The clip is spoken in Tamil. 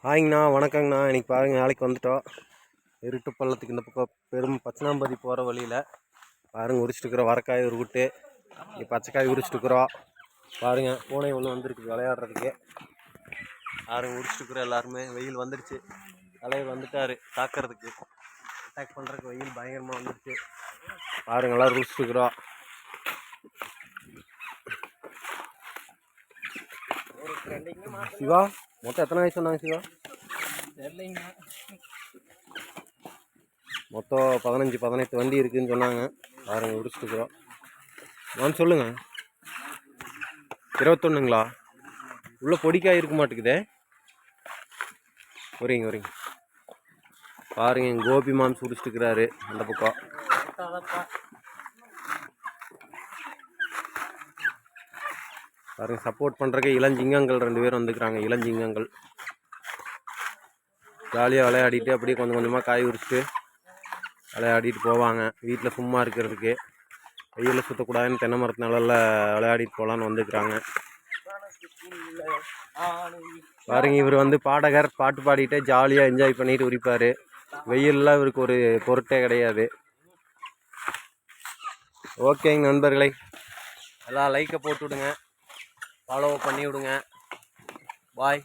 ஹாய்ங்கண்ணா, வணக்கங்கண்ணா. இன்றைக்கி பாருங்கள், நாளைக்கு வந்துட்டோம். இருட்டு பள்ளத்துக்கு இந்த பக்கம் பெரும் பச்சனாம்பதி போகிற வழியில் பாருங்கள் உரிச்சிட்டுருக்குற வரக்காய் ஒரு விட்டு இங்கே பச்சைக்காய் உரிச்சிட்டுருக்குறோம். பாருங்கள், பூனை ஒன்று வந்துருக்குது விளையாடுறதுக்கு. பாருங்கள், உரிச்சிட்டுருக்குற எல்லாருமே. வெயில் வந்துடுச்சு, தலைவர் வந்துட்டார் தாக்கிறதுக்கு, அட்டாக் பண்ணுறதுக்கு. வெயில் பயங்கரமாக வந்துடுச்சு. பாருங்கள், எல்லோரும் உரிச்சிட்டுருக்குறோம். சிவா, மொத்தம் எத்தனை வயசு சொன்னாங்க சிவா? தெரியலைங்க, மொத்தம் 15-18 வண்டி இருக்குதுன்னு சொன்னாங்க. பாருங்கள், உரிச்சிட்டுருக்குறோம். நான் சொல்லுங்க, 21ங்களா? உள்ள பொடிக்காய் இருக்க மாட்டேங்குதே. வரீங்க பாருங்க, எங்கள் கோபி மாம்ஸ் உரிச்சிட்டுருக்கிறாரு அந்த பக்கம். பாருங்க, சப்போர்ட் பண்ணுறக்கு இளஞ்சிங்கங்கள் 2 பேர் வந்துக்கிறாங்க. இளஞ்சிங்கங்கள் ஜாலியாக விளையாடிட்டு அப்படியே கொஞ்சம் கொஞ்சமாக காய் உரிச்சிட்டு விளையாடிட்டு போவாங்க. வீட்டில் சும்மா இருக்கிறதுக்கு, வெயிலில் சுற்றக்கூடாதுன்னு தென்னை மரத்து நிழல்ல விளையாடிட்டு போகலான்னு வந்துக்கிறாங்க. பாருங்க, இவர் வந்து பாடகர், பாட்டு பாடிட்டு ஜாலியாக என்ஜாய் பண்ணிட்டு உரிப்பார். வெயிலில் இவருக்கு ஒரு பொருட்டே கிடையாது. ஓகேங்க நண்பர்களை, எல்லாம் லைக்கை போட்டு விடுங்க, ஃபாலோ பண்ணி விடுங்க. பாய்.